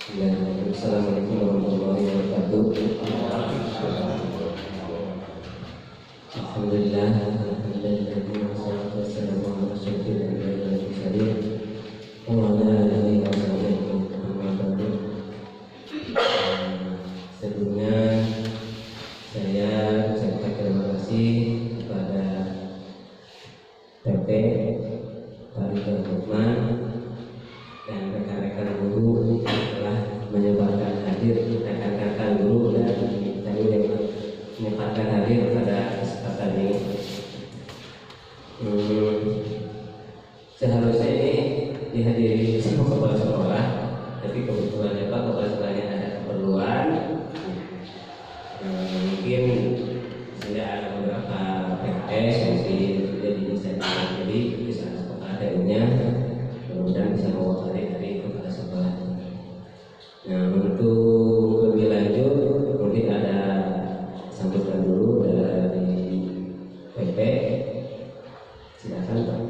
Assalamualaikum warahmatullahi wabarakatuh. Alhamdulillah, wassalatu wassalamu ala asyrofil anbiya'i wal mursalin wa ala alihi wa sahbihi amma ba'du. Sebelumnya saya ucapkan terima kasih kepada PP Pak Ridwan Lukman dan rekan-rekan guru telah menyempatkan hadir, rekan-rekan guru dan tamu yang menyempatkan hadir pada kesempatan ini. Seharusnya ini dihadiri semua kepala sekolah, tapi kebetulan Pak kepala sekolahnya ada keperluan. Mungkin tidak ada beberapa PKS yang tidak bisa jadi bisa sekolah adanya, mudah-mudahan bisa mewakili dari kepala sekolah. Nah, untuk lebih lanjut mungkin ada sambutan dulu dari PP. Silakan Pak.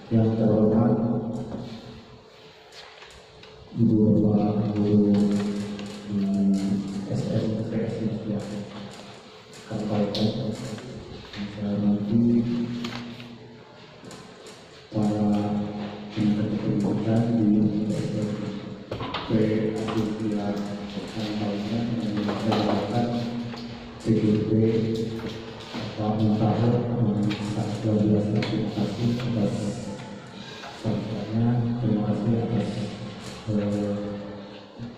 Yang terhormat Ibu Bapak Guru di SMPS yang Kabupaten, saya hormati para tenaga pendidikan di SMP Asia dan lainnya yang dilaksanakan CGP Pak Muntahar. Sangat luar biasa, terima kasih atas sambutannya, terima kasih atas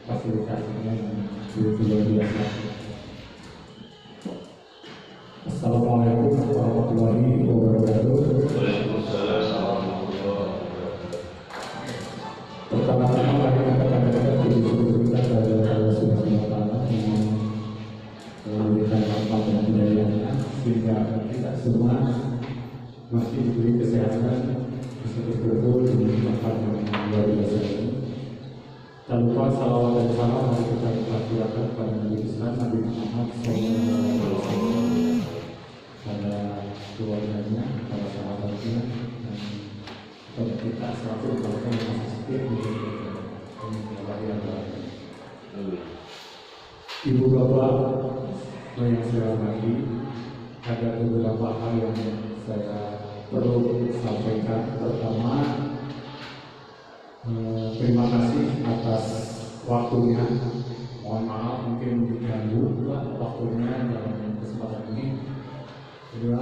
fasilitasinya yang luar biasa. Assalamualaikum warahmatullahi wabarakatuh. Pertama-tama mari kita katakan puji syukur kita kepada Allah Subhanahu wa Ta'ala yang memberikan rahmat dan hidayahnya sehingga kita semua masih diberi kesehatan, bisa berkumpul di tempat yang luar biasa ini. Tak lupa salawat dan salam mari kita aturkan kepada Nabi Islam Nabi Muhammad SAW, pada keluarganya, para sahabatnya, dan kepada kita selalu melakukan yang masih setia Ibu Bapak yang saya hormati, ada beberapa hal yang saya perlu sampaikan. Pertama, terima kasih atas waktunya. Mohon maaf mungkin diganggu waktunya dalam kesempatan ini. Kedua,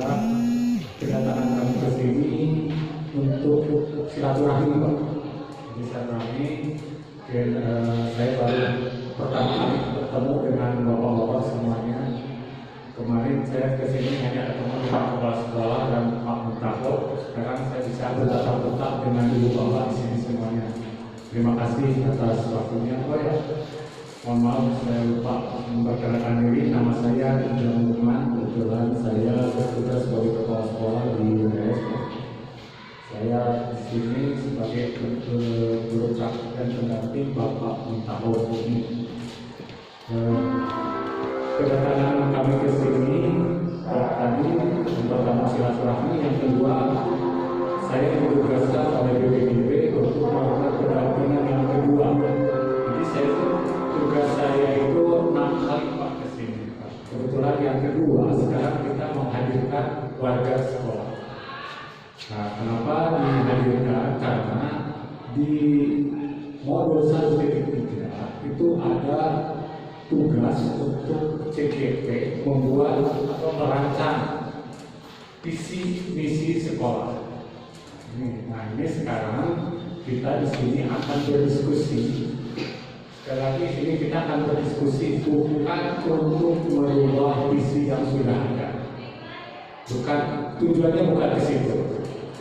kedatangan kami ke sini untuk silaturahmi, Pak. Jadi silaturahmi, dan saya baru pertama kali bertemu dengan bapak-bapak semuanya. Kemarin saya kesini hanya ketemu dengan kepala sekolah dan Pak Muntahar. Sekarang saya bisa bertatap-muka dengan ibu bapak di sini semuanya. Terima kasih atas waktunya. Oh ya, mohon maaf saya lupa memperkenalkan diri. Nama saya Ridwan Lukman. Kebetulan saya bertugas sebagai kepala sekolah di UNS. Saya di sini sebagai guru praktik dan pendamping Bapak Muntahar ini. Kedatangan kami ke sini tadi yang pertama silaturahmi, yang kedua saya ditugaskan oleh BPDB untuk melakukan pendampingan yang kedua. Jadi tugas saya itu 6 kali Pak ke sini. Kebetulan yang kedua sekarang kita menghadirkan warga sekolah. Nah, kenapa dihadirkan? Karena di modul 1.3 itu ada tugas untuk CGP membuat atau merancang visi misi sekolah. Nah, ini sekarang kita di sini akan berdiskusi. Sekali lagi ini kita akan berdiskusi bukan untuk merubah visi yang sudah ada. Bukan, tujuannya bukan ke situ.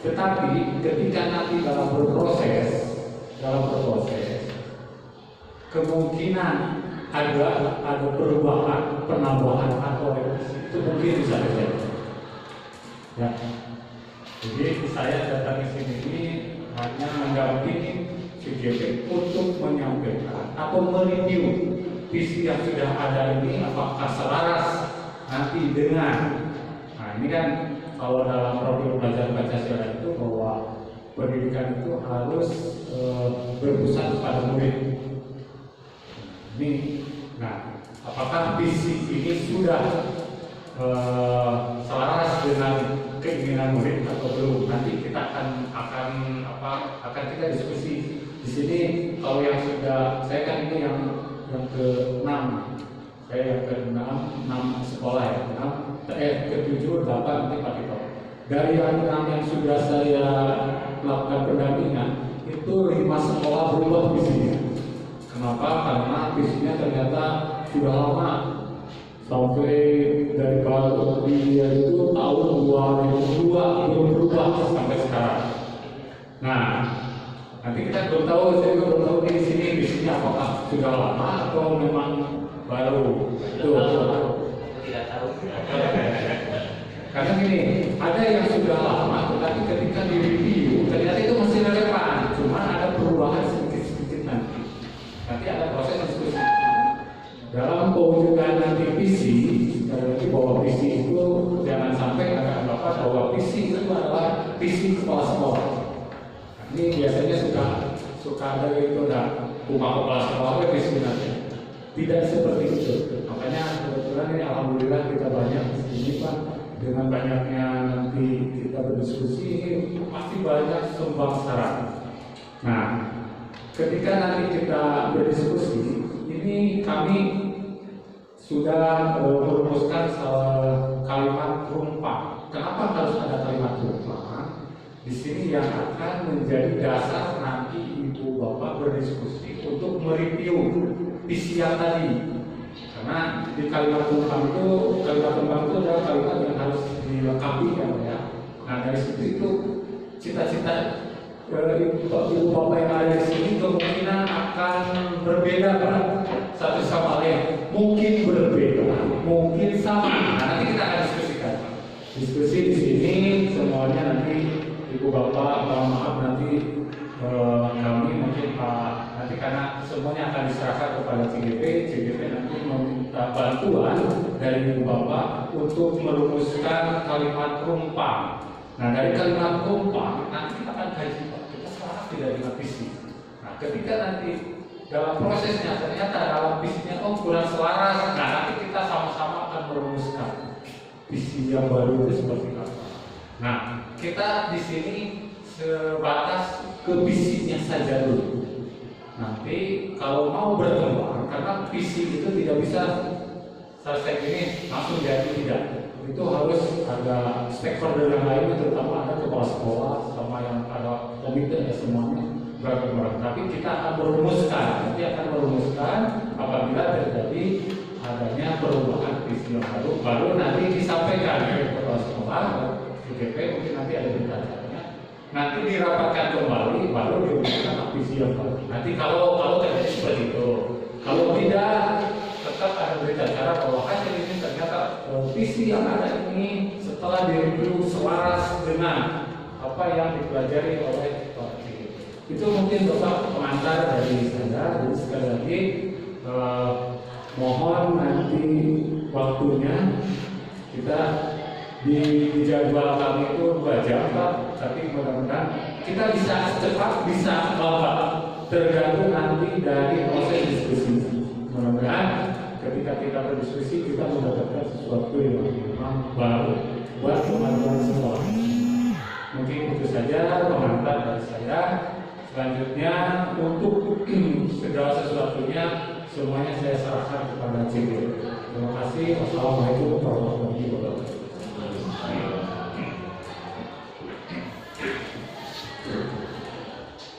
Tetapi ketika nanti dalam berproses kemungkinan ada perubahan, penambahan atau revisi itu mungkin bisa terjadi. Ya. Jadi saya datang ke sini ini hanya mendampingi CGP untuk menyampaikan atau mereview visi yang sudah ada ini apakah selaras nanti dengan. Nah ini kan kalau dalam program belajar Pancasila itu bahwa pendidikan itu harus berpusat pada murid. Ini, nah apakah visi ini sudah selaras dengan keinginan murid atau belum? Nanti kita akan kita diskusi di sini. Kalau yang sudah, saya kan ini yang ke-6, saya yang ke-6 sekolah ya, ke-7, 8 nanti Pak Tito. Dari yang 6 yang sudah saya lakukan pendampingan itu 5 sekolah berubah visinya. Kenapa? Karena visinya ternyata sudah lama. Sampai dari kalau dia itu tahun 2002 belum berubah sampai sekarang. Nah, nanti kita belum tahu, saya juga belum tahu di sini visinya apakah sudah lama atau memang baru. Itu tidak tahu. Karena gini, ada yang sudah lama, tetapi ketika direview ternyata itu masih relevan, cuma ada perubahan sedikit-sedikit nanti. Nanti ada proses diskusi. Dalam pewujudan nanti visi, sekali lagi bahwa visi itu jangan sampai ada bapak bahwa visi itu adalah visi kepala sekolah. Nah, ini biasanya suka ada itu rumah kepala sekolah visi nanti. Tidak seperti itu. Makanya kebetulan ini alhamdulillah kita banyak di sini Pak. Dengan banyaknya nanti kita berdiskusi pasti banyak sumbang saran. Nah, ketika nanti kita berdiskusi, ini kami sudah merumuskan kalimat rumpah. Kenapa harus ada kalimat rumpah? Di sini yang akan menjadi dasar nanti ibu bapak berdiskusi untuk mereview visi yang tadi. Karena di kalimat rumpah itu adalah kalimat yang harus dilengkapi ya. Nah dari situ itu cita-cita ibu bapak yang ada di sini kemungkinan akan berbeda Pak, satu sama lain. Mungkin berbeda, mungkin sama. Nah, nanti kita akan diskusikan. Diskusi di sini semuanya nanti ibu bapak, mohon maaf nanti kami mungkin Pak nanti karena semuanya akan diserahkan kepada CGP nanti meminta bantuan dari ibu bapak untuk merumuskan kalimat rumpah. Nah dari kalimat rumpah nanti kita akan kaji Pak, kita sekarang tidak dengan visi. Nah ketika nanti dalam prosesnya ternyata dalam visinya kurang selaras, nah nanti kita sama-sama akan merumuskan visi yang baru itu seperti apa. Nah kita di sini sebatas ke visinya saja dulu. Nanti kalau mau berkembang, karena visi itu tidak bisa selesai ini langsung jadi tidak. Itu harus ada stakeholder yang lain, terutama ada kepala sekolah sama yang ada komite ya semuanya berkembang. Tapi kita akan merumuskan, nanti akan merumuskan apabila terjadi adanya perubahan visi yang baru nanti disampaikan oleh kepala sekolah, CGP mungkin nanti ada berita acaranya. Nanti dirapatkan kembali, baru dirumuskan visi yang baru. Nanti kalau terjadi seperti itu, kalau tidak tetap ada berita acara bahwa hasil ini ternyata visi yang ada ini setelah direview selaras dengan apa yang dipelajari oleh Pak CGP. Itu mungkin Bapak pengantar dari saya. Jadi sekali lagi mohon nanti waktunya kita di jadwal kami itu 2 jam Pak, tapi mudah-mudahan kita bisa cepat, bisa Bapak, tergantung nanti dari proses diskusi. Mudah-mudahan ketika kita berdiskusi kita mendapatkan sesuatu yang memang baru buat teman-teman semua. Mungkin itu saja pengantar dari saya. Selanjutnya untuk segala sesuatunya semuanya saya serahkan kepada CGP. Terima kasih. Wassalamualaikum warahmatullahi wabarakatuh.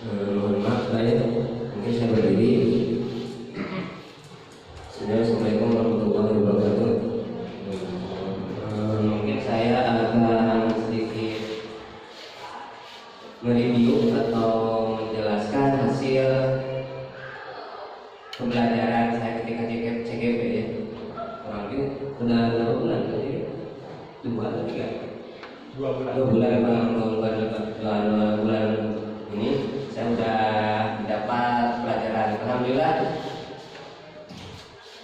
Mohon maaf saya mungkin saya berdiri. Assalamualaikum warahmatullahi wabarakatuh. Mungkin saya akan sedikit mereview atau menjelaskan hasil pembelajaran saya ketika CGP ya. Kurang lebih sudah berapa bulan tadi? 2 lagi. dua bulan ini saya sudah dapat pelajaran. Alhamdulillah,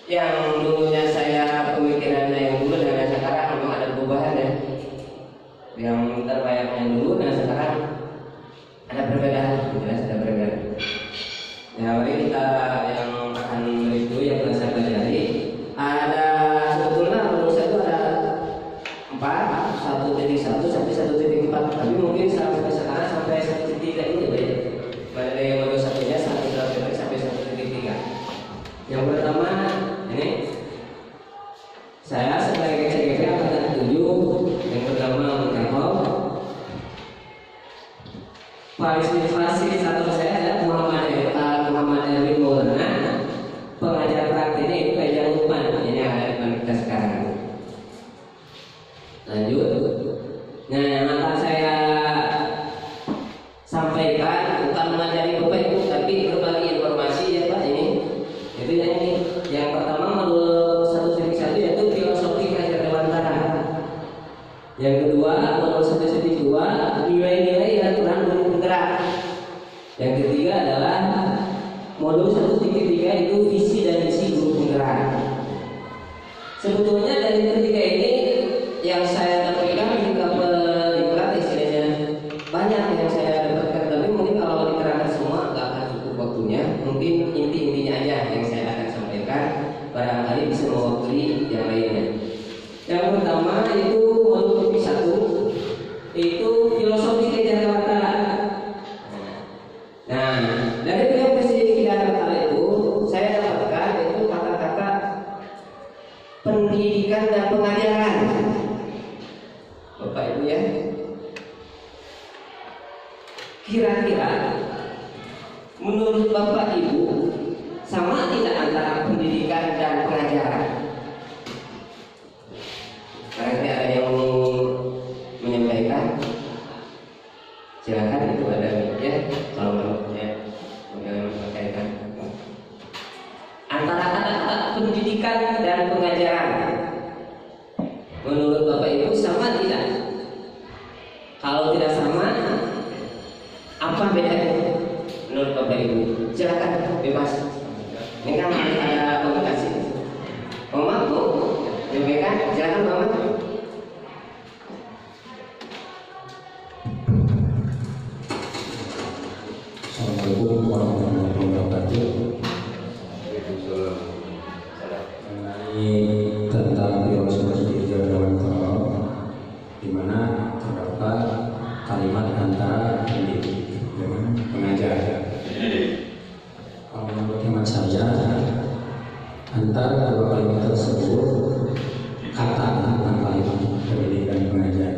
yang dulunya saya pemikirannya yang dulu dengan sekarang memang ada perubahan ya. Yang terbayangnya dulu dan sekarang ada perbedaan, jelas ada perbedaan. Ya, mari kita yang akan itu yang pernah saya pelajari ada sebetulnya menurut saya itu ada 1.1 sampai 1.4, tapi mungkin sampai sekarang sampai 1.3 ini ya. Pada yang modul satunya 1.1 sampai 1.3. Yang pertama ini saya sebagai CGP angkatan 7 yang pertama mencakup fasilitator saya adalah Muhammad Erwin Maulana, pengajar praktiknya itu Pejang Lukman. Ini yang ada di depan kita sekarang. Lanjut. Nah, yang akan saya sampaikan bukan mengajari Bapak Ibu, tapi berbagi informasi ya Pak. Ini itu yang ini. Yang pertama modul 1.1 yaitu filosofi ngajar Dewantara. Yang kedua modul 1.2 nilai-nilai aturan guru penggerak. Yang ketiga adalah modul 1.3 itu visi dan misi guru penggerak. Sebetulnya dari ketiga ini yang saya dapatkan juga peliklat istilahnya banyak yang saya dapatkan, tapi mungkin kalau diterangkan semua nggak akan cukup waktunya. Mungkin inti-intinya aja yang saya akan sampaikan, barangkali bisa mewakili yang lainnya. Yang pertama itu modul 1 itu filosofi kejaksaan. Nah, dari filosofi kejaksaan itu saya dapatkan itu kata-kata pendidikan dan pengajaran. Bapak Ibu ya, kira-kira menurut Bapak Ibu sama tidak antara pendidikan dan pengajaran? Barangkali ada yang menyampaikan, silakan, itu ada ya. Kalau ya menyampaikan antara kata-kata pendidikan dan pengajaran, menurut Bapak Ibu sama tidak? Kalau tidak sama, apa bedanya menurut Bapak Ibu? Silakan, bebas. Ini kan ada komunikasi. Mama Bu, menyampaikan, silakan Mama. Assalamualaikum warahmatullahi wabarakatuh. Mengenai tentang filosofi Dewantara, di mana terdapat kalimat antara pendidik dengan pengajar. Kalau menurut hemat saya, antara dua kalimat tersebut kata tentang kalimat pendidik dan pengajar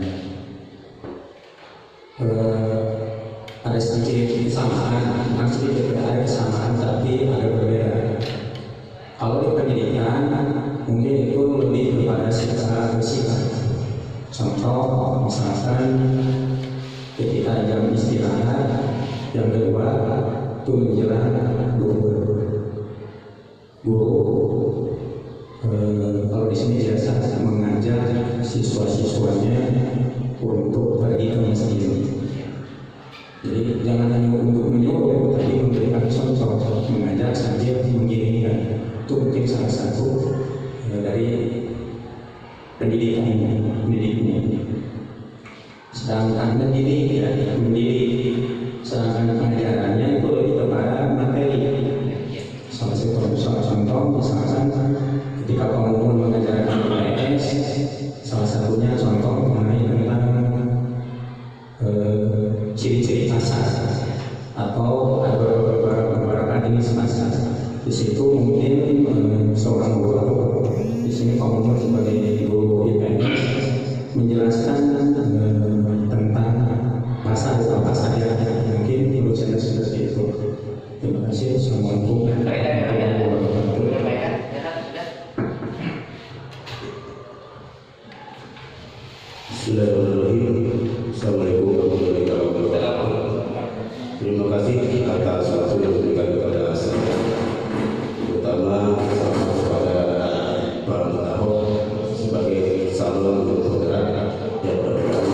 ada sedikit kesamaan, bukan sedikit, ada kesamaan tapi ada perbedaan. Kalau di pendidikan mungkin itu lebih kepada secara bersifat. Contoh misalkan ketika jam istirahat, yang kedua itu menjelang guru kalau di sini biasa mengajar siswa-siswanya untuk pergi ke masjid. Jadi jangan hanya untuk menyuruh, tapi memberikan contoh, mengajar sambil mengirimkan. Itu mungkin salah satu dari pendidikan ini. Sedangkan mendidik sedangkan pengajarannya itu lebih kepada materi. Salah satu contoh misalkan ketika pengumpul mengajarkan IPS, salah satunya contoh mengenai tentang ciri-ciri pasar atau ada beberapa jenis pasar. Di situ mungkin seorang guru, di sini Pak Umar sebagai guru IPS menjelaskan tentang pasar atau pasar yang mungkin perlu saya seperti itu. Terima kasih. Assalamualaikum warahmatullahi wabarakatuh. Bismillahirrahmanirrahim. Assalamualaikum warahmatullahi wabarakatuh. Terima kasih atas waktu yang diberikan kepada saya, terutama kepada para penahok sebagai calon untuk bergerak yang berperan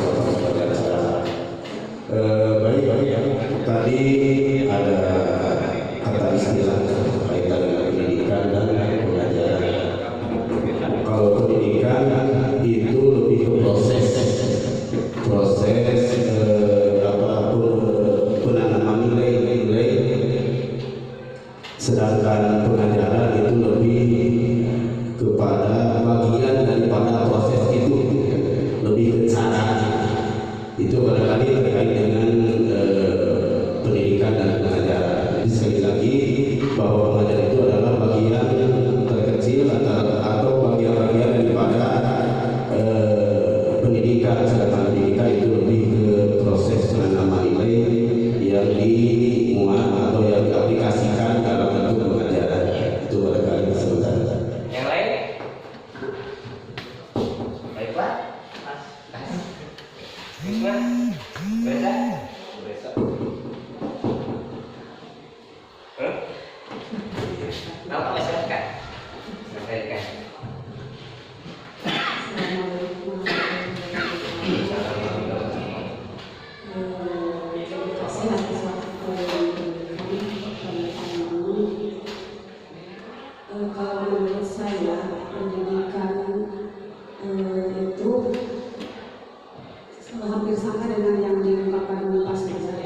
itu barangkali terkait dengan pendidikan dan pengajaran. Jadi sekali lagi bahwa pengajaran itu adalah bagian terkecil atau bagian-bagian daripada pendidikan. Sedangkan pendidikan itu lebih ke proses penanaman nilai yang dimuat atau yang diaplikasikan dalam bentuk pengajaran. Itu barangkali sebentar. Yang lain? Baik Pak. Bisma, Brenda, apa masyarakat? Masyarakat. Kalau menurut saya pendidikan itu hampir sama dengan yang diungkapkan Pak saja.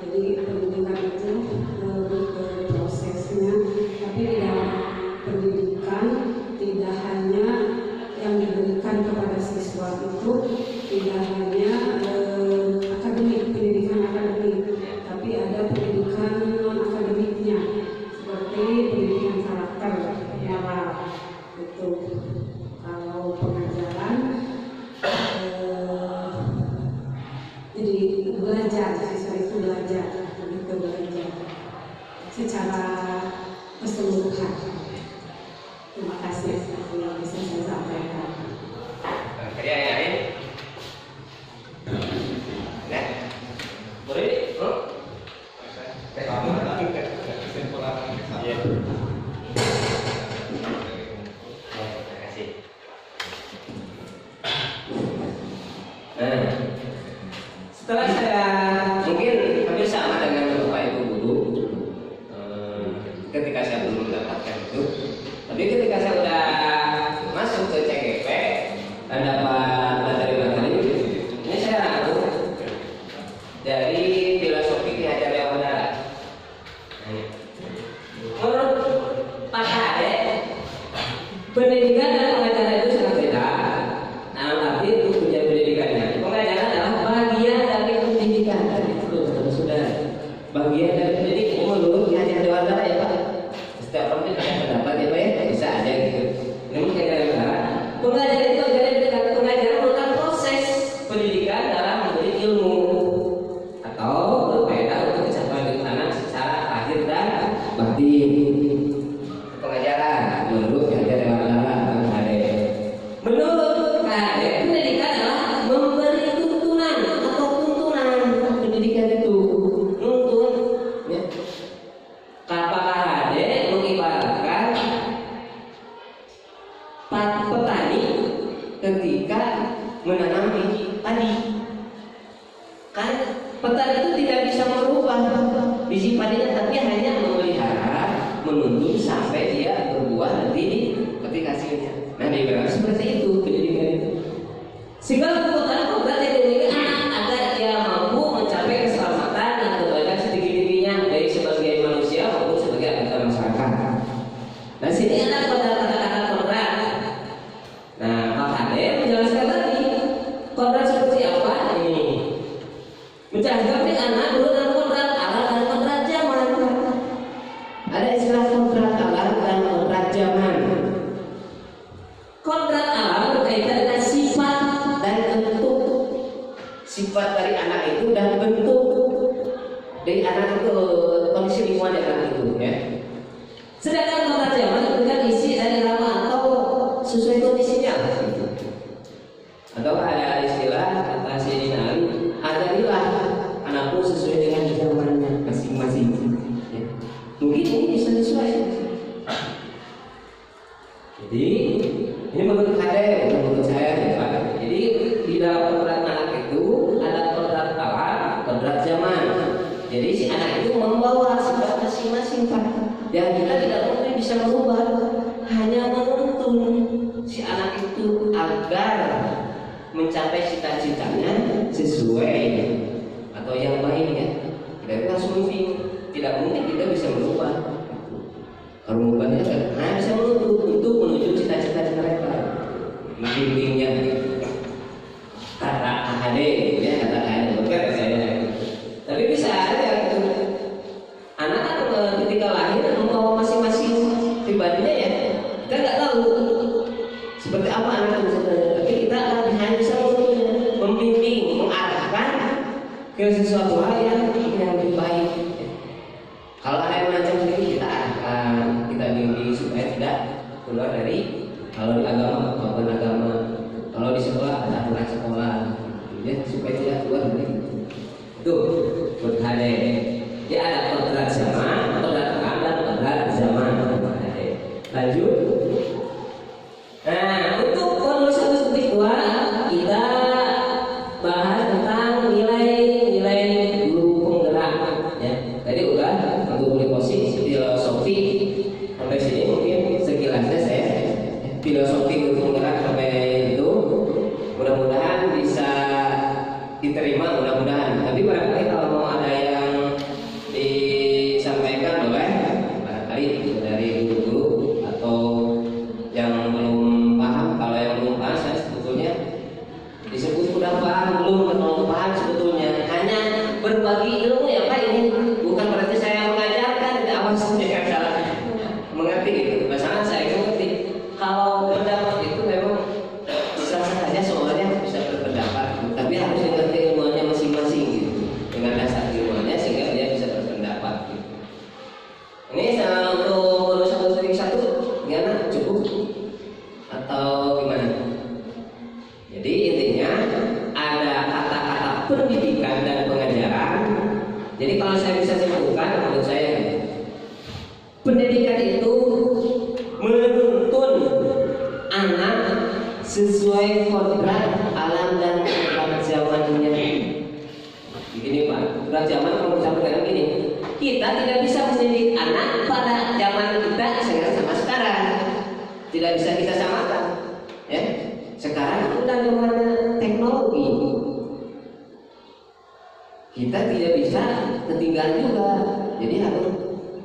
Jadi pendidikan itu lebih ke prosesnya, tapi di dalam pendidikan tidak hanya yang diberikan kepada siswa itu tidak hanya akademik, pendidikan akademik, tapi ada pendidikan non akademiknya seperti pendidikan karakter, moral itu. Kalau pengajaran jadi belajar, siswa itu belajar, lebih ke belajar secara keseluruhan. Terima kasih yang bisa saya sampaikan. Kerja yang lain? Nah, boleh? Iya. Terima kasih. Nah, setelah saya mungkin hampir sama dengan Bapak Ibu guru ketika saya belum mendapatkan itu, tapi ketika saya udah masuk ke CGP dan dapat materi-materi ini saya dari filosofi Ki Hajar Dewantara. Menurut Pak Hade, pendidikan dan pengajaran itu sangat beda. Nah, arti itu menjadi pendidikannya. Pengajaran adalah bagian dari pendidikan. Sudah bagian dari pendidikan. Menurut Ki Hajar Dewantara ya Pak. Setiap orang itu ada pendapat ya Pak ya, bisa aja gitu. Namun Ki Hajar Dewantara, pengajaran itu pengajaran merupakan proses pendidikan dalam memberi ilmu atau berbeda untuk mencapai anak secara lahir dan batin. Pengajaran menurut Ki Hajar Dewantara. Menurut Kade, pendidikan adalah memberi tuntunan atau tuntunan pendidikan itu nuntun. Ya. Kata Kade mengibaratkan petani ketika menanam biji padi. Kan petani itu tidak bisa merubah biji padinya, tapi hanya memelihara, menuntun sampai dia berbuah nanti dipetik hasilnya. Nah, dibilang seperti itu pendidikan itu. Sehingga kebutuhan yang dimiliki anak agar dia mampu mencapai keselamatan dan kebaikan setinggi-tingginya baik sebagai manusia maupun sebagai anggota masyarakat. Nah, sini ada kata-kata kodrat. Nah, Pak Hade menjelaskan tadi kodrat seperti apa ini. Menjelaskan ini anak dulu dan kodrat alam dan kodrat zaman. Ada istilah kodrat alam dan kodrat zaman. Kodrat alam berkaitan dengan sifat dan bentuk. Sifat dari anak itu dan bentuk dari anak itu, kondisi lingkungan dari anak itu ya. Sedangkan kodrat zaman memberikan isi dari lama atau sesuai kondisinya. Atau ada istilah kata Sayyidina Ali, ajarilah anakku sesuai dengan zamannya masing-masing. Ya. Mungkin ini bisa sesuai. Jadi ini menurut saya, menurut saya ya Pak. Jadi di dalam kodrat anak itu ada kodrat alam, kodrat zaman. Jadi si anak itu membawa sifat masing-masing Pak. Dan kita tidak mungkin bisa merubah, hanya menuntun si anak itu agar mencapai cita-citanya sesuai atau yang baik ya. Kita harus mungkin, tidak mungkin kita bisa merubah. Kalau merubahnya kan bisa menuntut untuk menuju cita-cita mereka. Bimbingnya kata Ahade, ya kata ke sesuatu hal yang lebih baik. Kalau ada yang macam ini kita akan kita bimbing supaya tidak keluar dari kalau di agama maupun agama. Kalau di sekolah ada aturan sekolah, ya supaya tidak keluar dari itu. Berhade, ya ada kodrat zaman, kodrat Quran dan kodrat zaman. Lanjut. Nah, untuk modul 1.2 kita bahas tentang nilai-nilai guru penggerak. Ya, tadi udah untuk posisi filosofi sampai sini mungkin sekilasnya saya filosofi guru penggerak sampai itu mudah-mudahan bisa diterima, mudah-mudahan. Tapi barangkali kalau mau ada yang disampaikan boleh, barangkali dari guru-guru atau yang belum paham. Kalau yang belum paham saya sebetulnya disebut sudah paham belum paham sebetulnya hanya berbagi ilmu ya Pak, ini bukan berarti saya mengajarkan, tidak awas jangan salah mengerti gitu. Masalah saya mengerti kalau pendapat itu memang bisa saja semuanya bisa berpendapat, tapi harus mengerti ilmunya masing-masing gitu, dengan dasar ilmunya sehingga dia bisa berpendapat gitu. Ini untuk modul 1.1 gimana, cukup atau gimana? Jadi intinya ada kata-kata pendidikan dan pengajaran. Jadi kalau saya bisa simpulkan menurut saya, pendidikan itu menuntun anak sesuai kodrat alam dan kodrat zamannya. Begini Pak, kodrat zaman kalau misalkan gini, kita tidak bisa mendidik anak pada zaman kita sama sekarang, tidak bisa kita samakan. Ya, sekarang udah zaman teknologi, kita tidak bisa ketinggalan juga. Jadi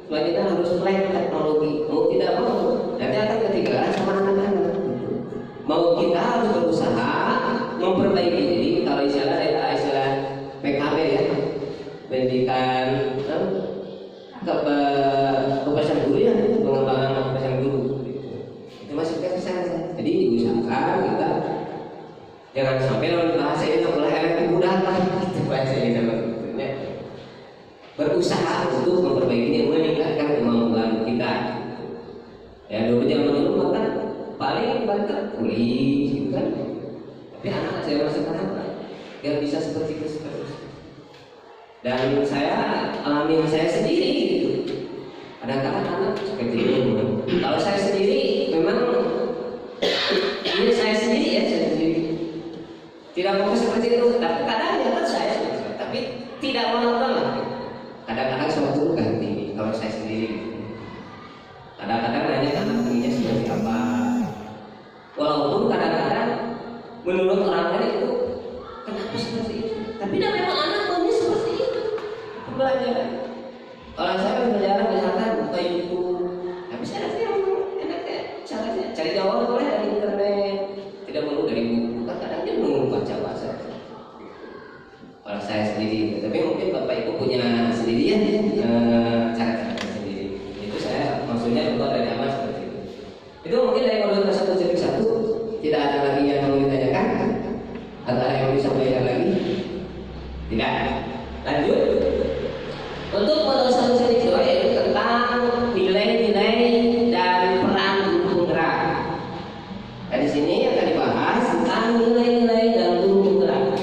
kita harus melek teknologi, mau tidak mau nanti akan ketinggalan sama anak-anak. Mau kita harus berusaha memperbaiki diri. Kalau istilah PKB ya, pendidikan kepesan guru ya, pengembangan kepesan guru itu masih ke sana. Jadi diusahakan kita jangan sampai lawan bahasa ini boleh mudah lah itu bahasa ini namanya. Berusaha untuk memperbaiki, meningkatkan kemampuan kita. Ya dulu zaman dulu kan paling banter kuliah gitu kan. Tapi anak saya sekarang biar bisa seperti itu seterusnya. Dan saya alami saya sendiri gitu. Kadang-kadang anak seperti itu. Kalau saya sendiri memang ini saya sendiri ya, saya sendiri tidak mau seperti itu. Tapi kadang ya saya tapi tidak monoton lah. Kadang-kadang sama guru ganti kalau saya sendiri. Kadang-kadang nanya anak pengennya seperti apa. Walaupun kadang-kadang menurut orang lain itu kenapa seperti itu. Tapi memang anak maunya seperti itu. Belajar. Kalau saya belajar misalkan buka YouTube, habis ada yang enaknya caranya cari jawaban boleh dari internet, tidak perlu dari buku. Kadang dia menunggu baca bahasa. Kalau saya sendiri, tapi mungkin bapak ibu punya sendiri ya cara-cara sendiri. Itu saya maksudnya bukan dari amal seperti itu. Itu mungkin dari modul 1.1 tidak ada lagi yang mau ditanyakan atau ada yang mau disampaikan lagi? Tidak. Lanjut. Untuk modul 1.2 yaitu tentang nilai-nilai dan peran guru penggerak. Nah, di sini akan dibahas tentang nilai-nilai dan guru penggerak.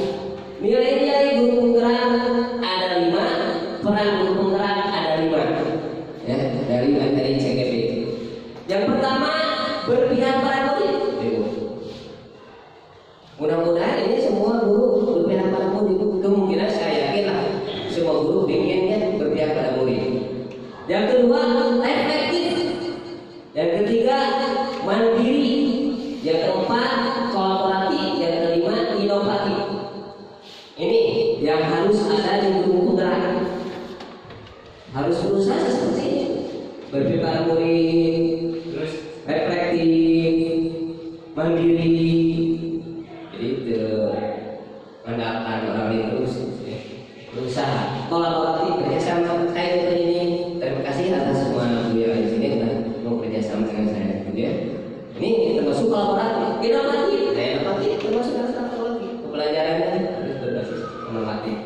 Nilai-nilai guru penggerak ada 5, peran guru penggerak ada 5. Ya, dari materi CGP. Yang pertama, berpihak pada murid. Mudah-mudahan ini semua guru berpihak pada murid. Kemungkinan saya yakin lah semua guru inginnya berpihak pada murid. Yang kedua, reflektif. Yang ketiga, mandiri. Yang keempat, kolaboratif. Yang kelima, inovatif. Ini yang harus ada di guru penggerak. Harus berusaha seperti ini. Berpihak pada murid, terus reflektif, mandiri. Jadi mengandalkan orang lain terus. Berusaha kolaboratif, kerjasama. Saya seperti ini. Terima kasih atas semua beliau di sini sudah mau kerjasama dengan saya. Ya. Ini termasuk kolaboratif. Inovatif, termasuk kolaboratif. Pembelajarannya harus berbasis inovatif.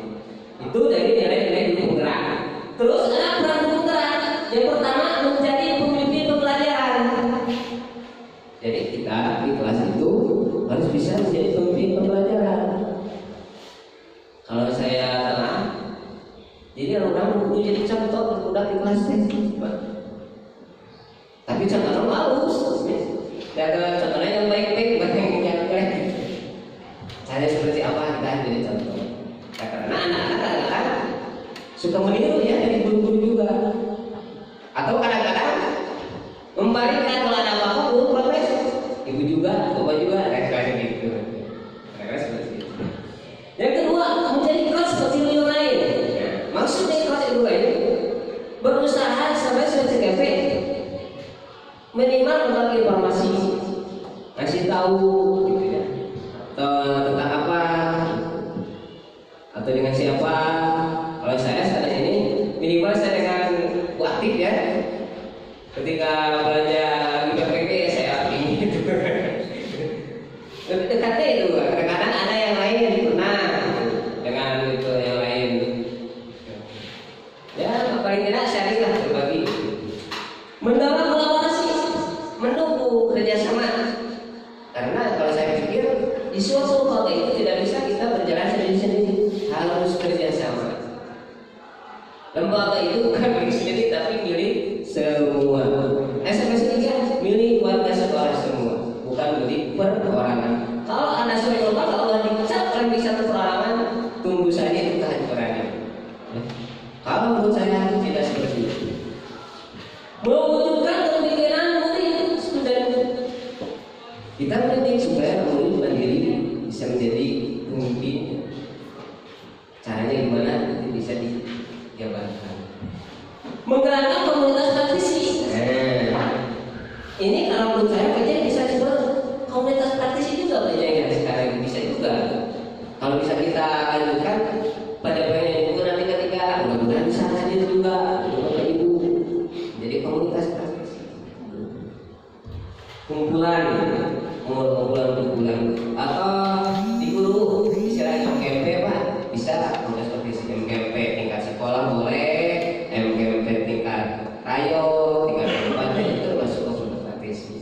Kalau saya tenang, jadi orang buku jadi contoh udah di kelas tapi contohnya bagus, dan contohnya yang baik-baik bukan yang jelek. Saya seperti apa kita jadi contoh. Karena anak-anak suka meniru ya dari guru-guru juga, atau kadang-kadang membalikkan kalau ada apa-apa guru protes, ibu juga, bapak juga, kayak gitu. Seperti itu. Yang kedua, menjadi kelas seperti yang lain. Maksudnya kelas itu lain berusaha sampai CCTV minimal berbagi informasi, kasih tahu gitu ya, atau tentang apa, atau dengan siapa. Kalau saya ini minimal saya dengan Bu aktif ya. Ketika belajar di PPG saya aktif gitu. Lebih dekatnya itu, kadang-kadang ada yang lain pernah dengan itu yang lain. Ya paling tidak syariah berbagi, mendorong kolaborasi, mendukung kerjasama. Karena kalau saya pikir di suatu hal itu tidak bisa kita berjalan sendiri-sendiri, harus kerjasama. Lembaga itu bukan milik sendiri tapi milik semua. SMS ini milik warga sekolah semua, bukan milik perorangan. Kalau Anda sudah lembaga Allah dicap oleh satu perorangan, tunggu saja itu kehancurannya. Kalau menurut saya tidak seperti itu. Mewujudkan kepemimpinan murid student. Kita penting supaya murid mandiri bisa menjadi pemimpin. Caranya gimana? Nanti bisa dijabarkan. Menggerakkan komunitas praktisi. Ini kalau menurut saya kayaknya bisa disebut komunitas praktisi juga banyak yang sekarang bisa juga. Kalau bisa kita lanjutkan pada pengen itu nanti ketika mudah-mudahan bisa hadir juga Bapak Ibu. Jadi komunitas praktisi. Kumpulan atau di guru istilahnya MKMP Pak, bisa komunitas praktisi MKMP tingkat sekolah boleh, MKMP tingkat rayo, tingkat kabupaten itu masuk komunitas praktisi.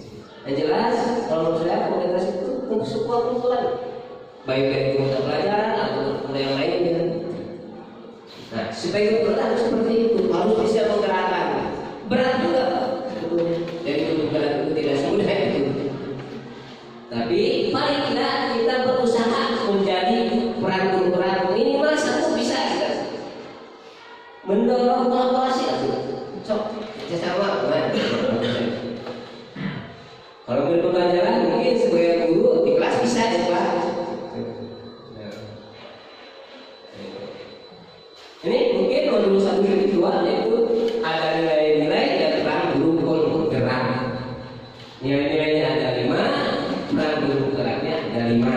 Yang jelas kalau menurut saya komunitas itu sebuah kumpulan, baik dari komunitas pelajaran atau komunitas yang lainnya. Nah, supaya kumpulan harus seperti itu, harus bisa menggerakkan. Berat juga sebetulnya. Jadi kumpulan itu tidak semudah itu. Tapi paling tidak kita berusaha menjadi peran minimal satu bisa kita mendorong kolaborasi itu. Kerjasama kalau berpelajaran mungkin sebagai guru di kelas bisa ya Pak. Ini mungkin modul 1 dan 2 yaitu ada nilai-nilai dan peran guru penggerak. Nilai-nilainya ada 5, peran guru penggeraknya ada 5.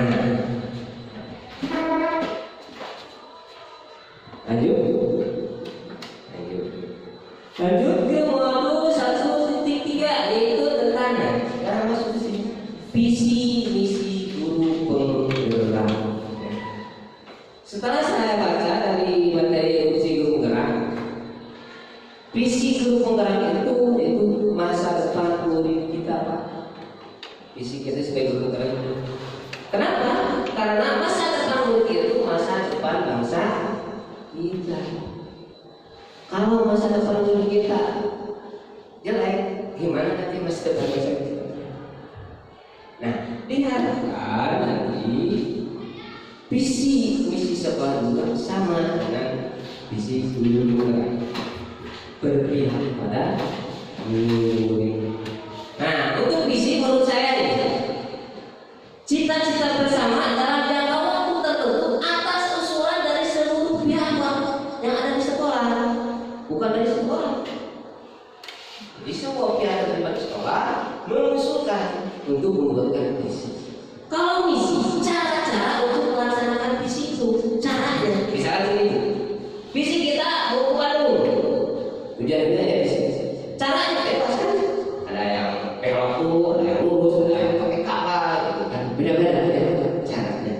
Lanjut ke modul 1.3 yaitu tentang sekarang masuk ke sini visi misi guru penggerak. Setelah saya baca dari materi visi guru penggerak, visi guru penggerak itu masa depan murid kita Pak. Visi kita sebagai guru penggerak itu. Kenapa? Karena masa depan murid itu masa depan bangsa kita. Kalau masa depan murid kita jelek, gimana nanti masa depan bangsa kita? Nah, diharapkan nanti visi misi sekolah juga sama dengan visi guru penggerak, berpihak pada murid. Nah, untuk visi menurut saya nih, cita-cita bersama dalam jangka waktu tertentu atas usulan dari seluruh pihak yang ada di sekolah, bukan dari sekolah. Jadi semua pihak yang terlibat di sekolah mengusulkan untuk membuatkan visi. Kalau misi, cara-cara untuk melaksanakan visi itu, caranya. Misalnya ini, visi kita mau ke Bandung, tujuannya ya visi. Caranya bebas kan? Ada yang belok, ada yang lurus, ada yang pakai kapal, gitu kan? Beda-beda caranya.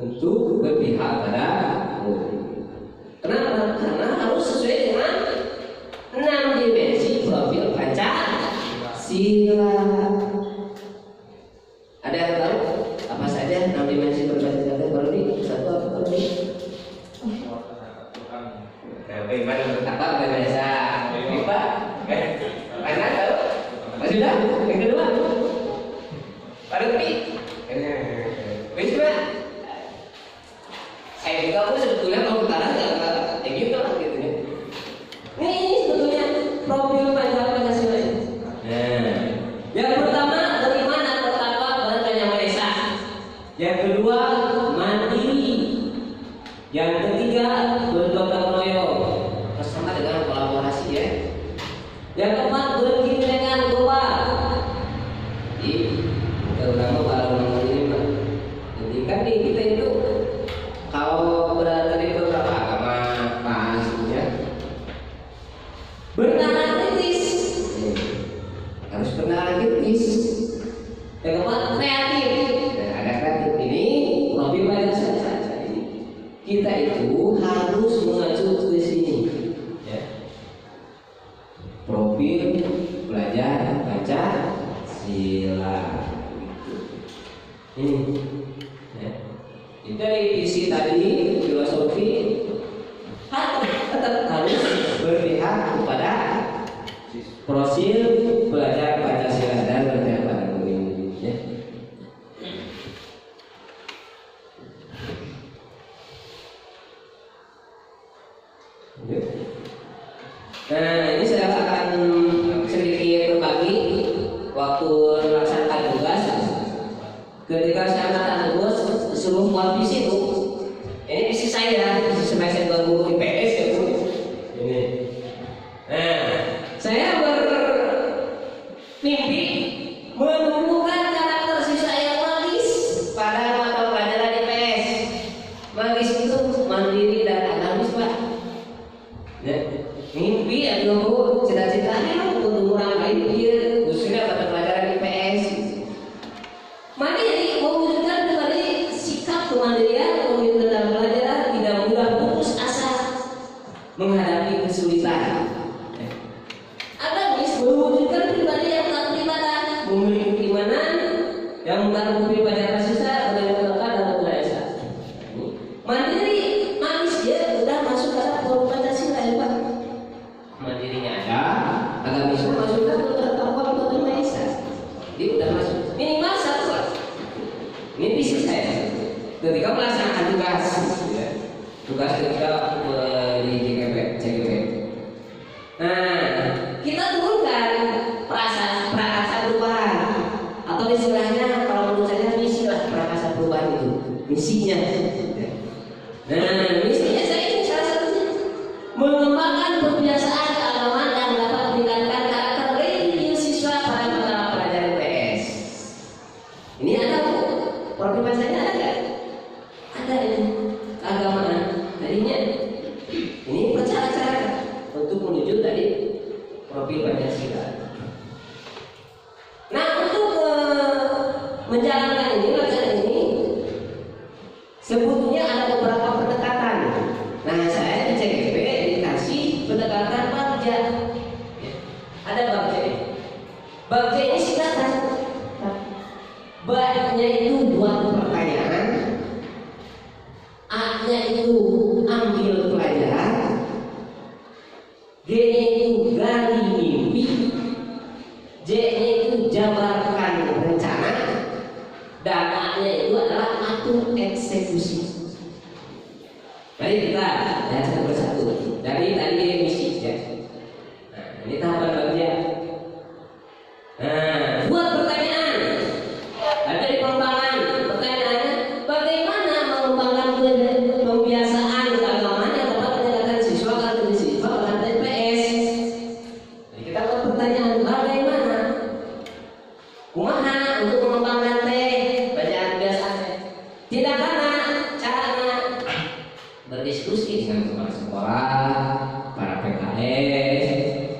untuk berpihak pada murid. Kenapa? Karena harus sesuai dengan 6 dimensi profil Pancasila. Ada yang tahu apa saja 6 dimensi profil Pancasila? Baru nih satu apa baru nih? Bagaimana bertapa bahasa Pipa? Ada tahu? Masih dah? Yang kedua? Baru nih? Bisa? Saya juga pun sebetulnya kalau utara nggak kayak gitu lah gitu ya. Ini sebetulnya profil Pancasila. Nah, yang pertama bagaimana bertakwa kepada Yang Maha Esa. Yang kedua mandiri. Yang ketiga bergotong royong bersama dengan kolaborasi ya. Yang keempat berkiblat global. Jadi terutama para ulama ini Pak. Jadi kan di kita itu kalau berada di beberapa agama pas ya bernalar kritis, harus bernalar kritis. Yang keempat kreatif. Nah, ada kreatif ini lebih banyak saja. Kita itu harus mengacu ke sini. Ya. Profil belajar Pancasila. Ini. Ya. Dari visi tadi filosofi tetap harus berpihak kepada profil belajar Pancasila dan belajar pada murid. Ya. Nah, ini saya akan sedikit berbagi waktu melaksanakan tugas. Ketika saya melaksanakan tugas, suruh buat visi itu. Ini visi saya, visi semester guru IPS ya Bu. Ini. Nah, saya bermimpi menumbuhkan karakter siswa yang magis pada mata pelajaran IPS. Magis itu mandiri dan agamis Pak. Ya. Mimpi atau cita-citanya untuk orang lain dia khususnya pada pelajaran IPS. Mandiri mewujudkan kembali sikap kemandirian, komitmen dalam pelajaran, tidak mudah putus asa menghadapi kesulitan. Agamis mewujudkan pribadi yang tak beribadah, memiliki keimanan yang menghargai pada Pancasila dan melekat dalam budaya. Mandiri, magis dia sudah masuk dalam forum Pancasila ya Pak. Mandirinya ada, agamisnya masuk ke dalam forum Pancasila. Dia udah masuk minimal satu lah. Ini visi saya. Ketika melaksanakan tugas, ya. Tugas ketika di JKP. Nah, kita turunkan prakasa perubahan atau istilahnya kalau menurut saya misi lah prakasa perubahan itu misinya. Nah, misinya saya ini salah satunya mengembangkan kebiasaan keagamaan yang dapat meningkatkan karakter religius siswa pada mata pelajaran PS. Ini ada Bu, profil bahasanya ada nggak? Ada ini keagamaan. Tadinya ini cara-cara untuk menuju tadi profil Pancasila. Nah, untuk menjalankan ini pelajaran ini sebetulnya ada beberapa pendekatan. Nah, saya di CGP dikasih pendekatan bagja. Ada bagja. Bagja ini singkatan. B-nya itu buat pertanyaan, A-nya itu ambil pelajaran, G-nya itu gali mimpi, J-nya itu jabarkan rencana, dan A-nya itu adalah atur eksekusi. Mari kita lihat satu persatu. Dari tadi misi ya. Nah, ini tahapan bagian. Nah, buat pertanyaan. Ada di pengembangan. Pertanyaannya, bagaimana mengembangkan pembiasaan keagamaan yang dapat meningkatkan siswa atau siswa pada TPS? Jadi kita buat pertanyaan, bagaimana? Kumaha untuk mengembangkan bacaan kebiasaan? Tidak karena caranya berdiskusi dengan kepala sekolah, para PKS,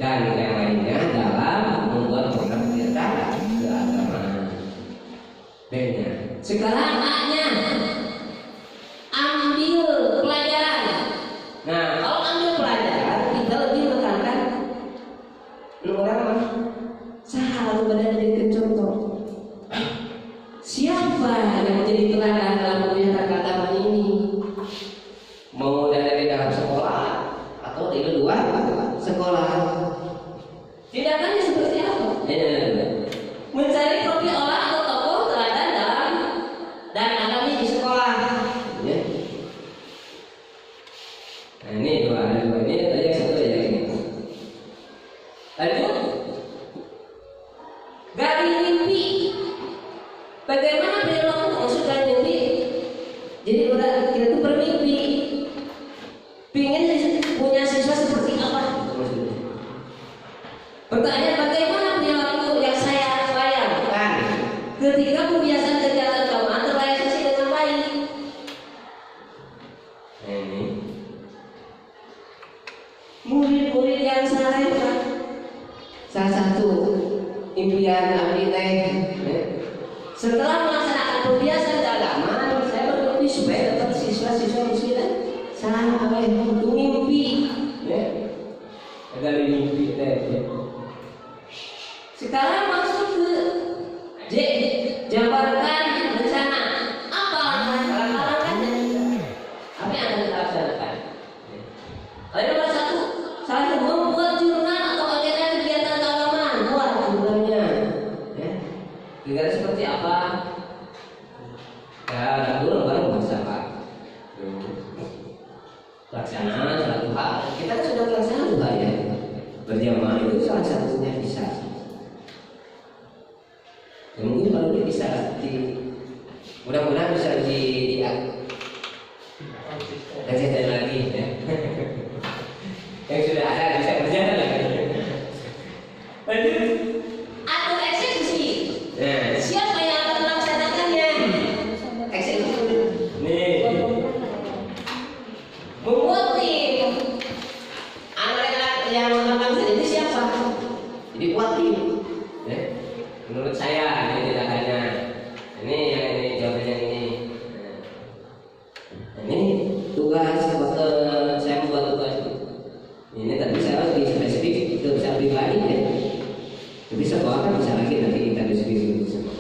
dan yang lainnya dalam membuat program kegiatan keagamaan. B-nya. Sekarang A-nya Gali mimpi. Bagaimana perilaku maksud gali mimpi? Jadi udah kita tuh bermimpi, pingin punya siswa seperti apa? Pertanyaan, bagaimana perilaku yang saya bayangkan ketika kebiasaan kegiatan kamu terrealisasi dengan baik? Ini murid-murid yang saya hebat, salah satu impian abdi teh setelah melaksanakan kebiasaan keagamaan, saya bermimpi supaya dapat siswa-siswa muslimin sama apa yang untuk mimpi, ya, agar mimpi teh. Sekarang masuk ke jabarkan rencana apa langkah-langkahnya, apa yang akan kita laksanakan. Ada nomor satu, membuat jurnal atau agenda kegiatan keagamaan, buat jurnalnya. Kegiatan seperti apa? Ya, dulu baru bahasa Pak. Pelaksanaan salat duha. Kita kan sudah pelaksanaan duha ya. Berjamaah itu salah satunya bisa. Ya, mungkin kalau dia bisa mudah-mudahan bisa di lagi ya. Yang sudah ada bisa berjalan lagi. Lanjut. Atau eksekusi. Nah, siapa yang akan melaksanakannya? Eksekusi. Nih. Membuat tim. Anak-anak yang melakukan ini siapa? Jadi buat tim. Ya. Menurut saya ini tindakannya. Ini yang ini jawabannya ini. Nah, ini tugas saya membuat tugas. Ini tapi saya lebih spesifik, itu bisa pribadi ya. Bisa bawakan bisa lagi nanti kita diskusi semua.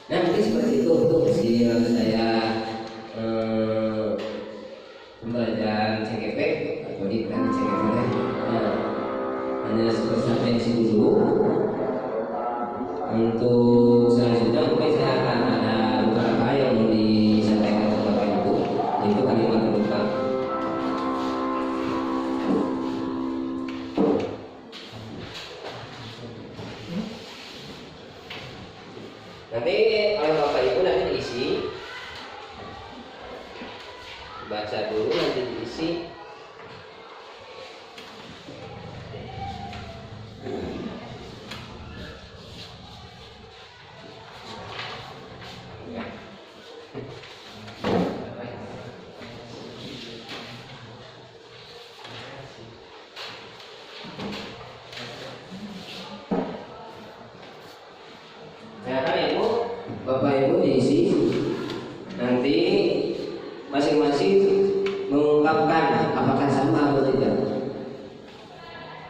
Nah mungkin seperti itu untuk hasil saya pembelajaran CGP atau di CGP. Nah, hanya seperti sampai di sini dulu. Untuk selanjutnya mungkin saya akan ada beberapa yang mau disampaikan ke Bapak Ibu, yaitu kalimat penutup. Nanti oleh Bapak Ibu nanti diisi, baca dulu nanti diisi. Bapak Ibu diisi, nanti masing-masing mengungkapkan apakah sama atau tidak.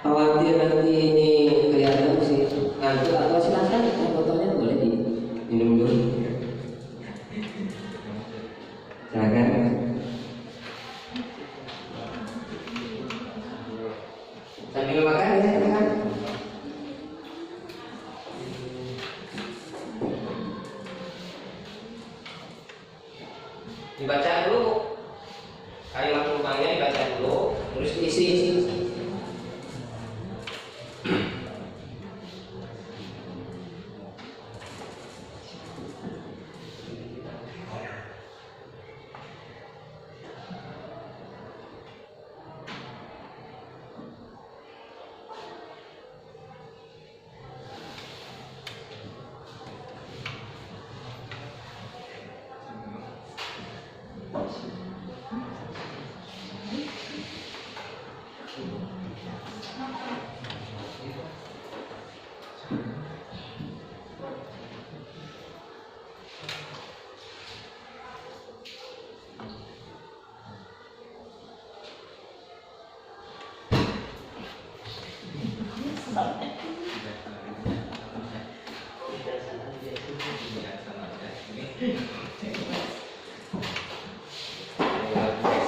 Khawatir nanti ini kelihatan sih ngantuk atau silakan fotonya boleh diminum dulu. Silakan. Sambil makan ya, silakan. Dibaca dulu kalimat penumpangnya, dibaca dulu terus diisi.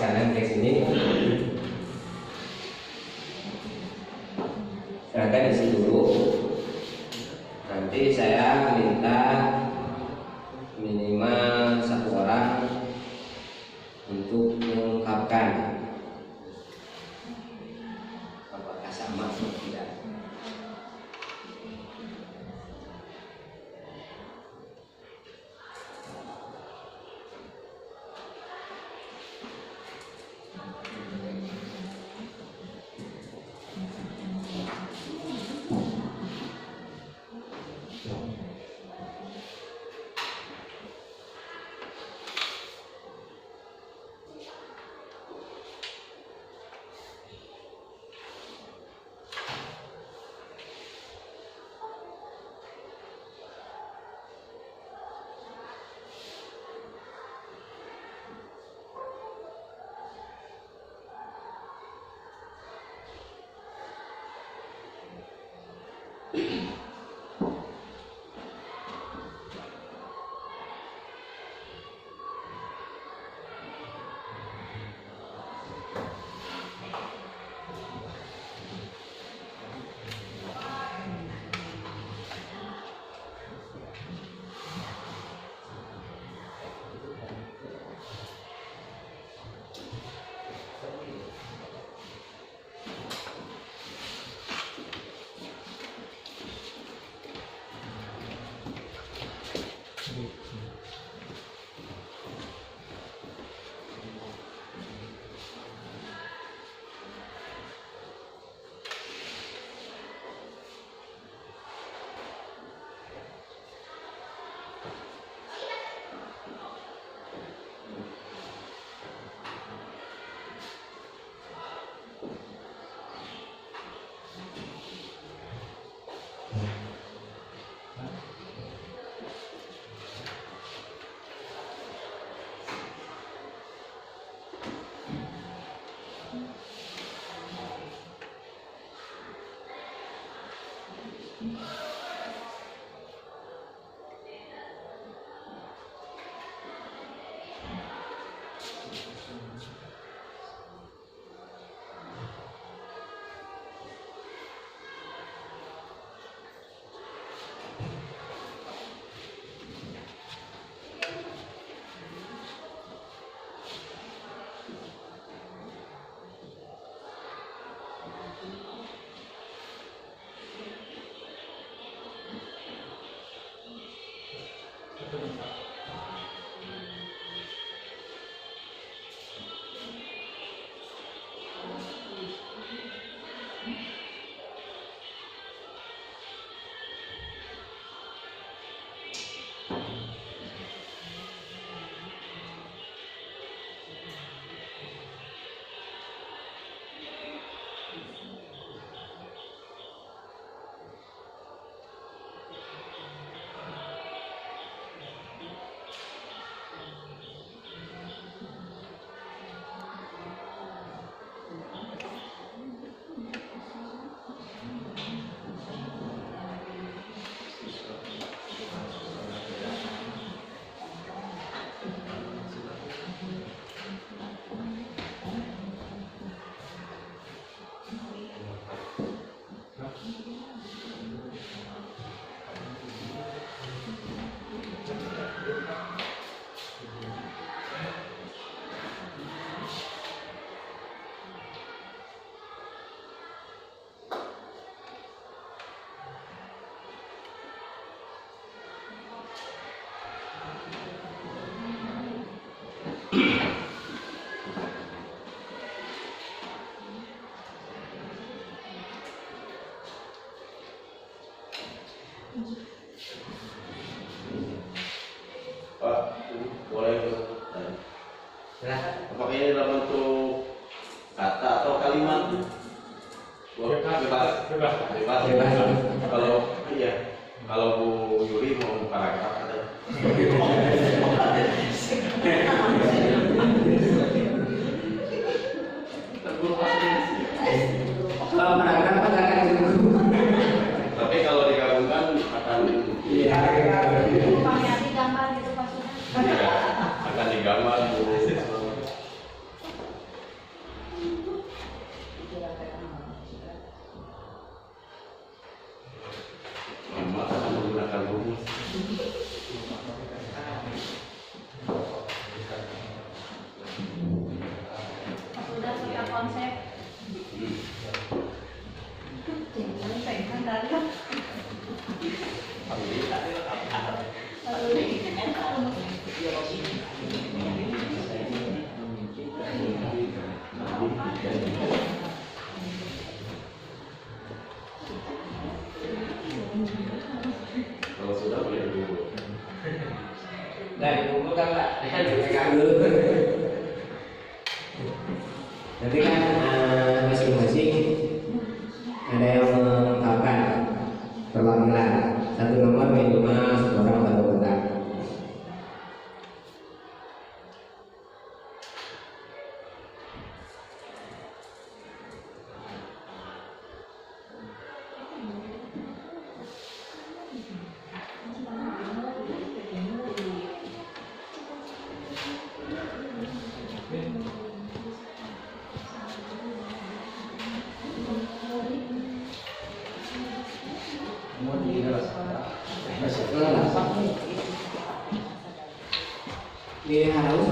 Sana ke sini. Silakan isi dulu. Nanti saya minta minimal satu orang untuk mengungkapkan apakah sama atau tidak. Pak, boleh tuh. Silakan. Apakah ini dalam bentuk kata atau kalimat? Bebas. Kalau iya, kalau Bu Yuli mau paragraf ada. Kalau paragraf apa akan cukup? Tapi kalau digabungkan akan Iya. Variasi gambar gitu maksudnya. iya, akan digambar Bu. Memang akan menggunakan rumus. Sudah punya konsep. Jangan pengen dari. Kalau sudah boleh dulu. Dan dikumpulkan Pak, kan dipegang dulu. Nanti kan masing-masing ada yang mengungkapkan perwakilan satu nomor minimal 10 orang atau bukan. Di harus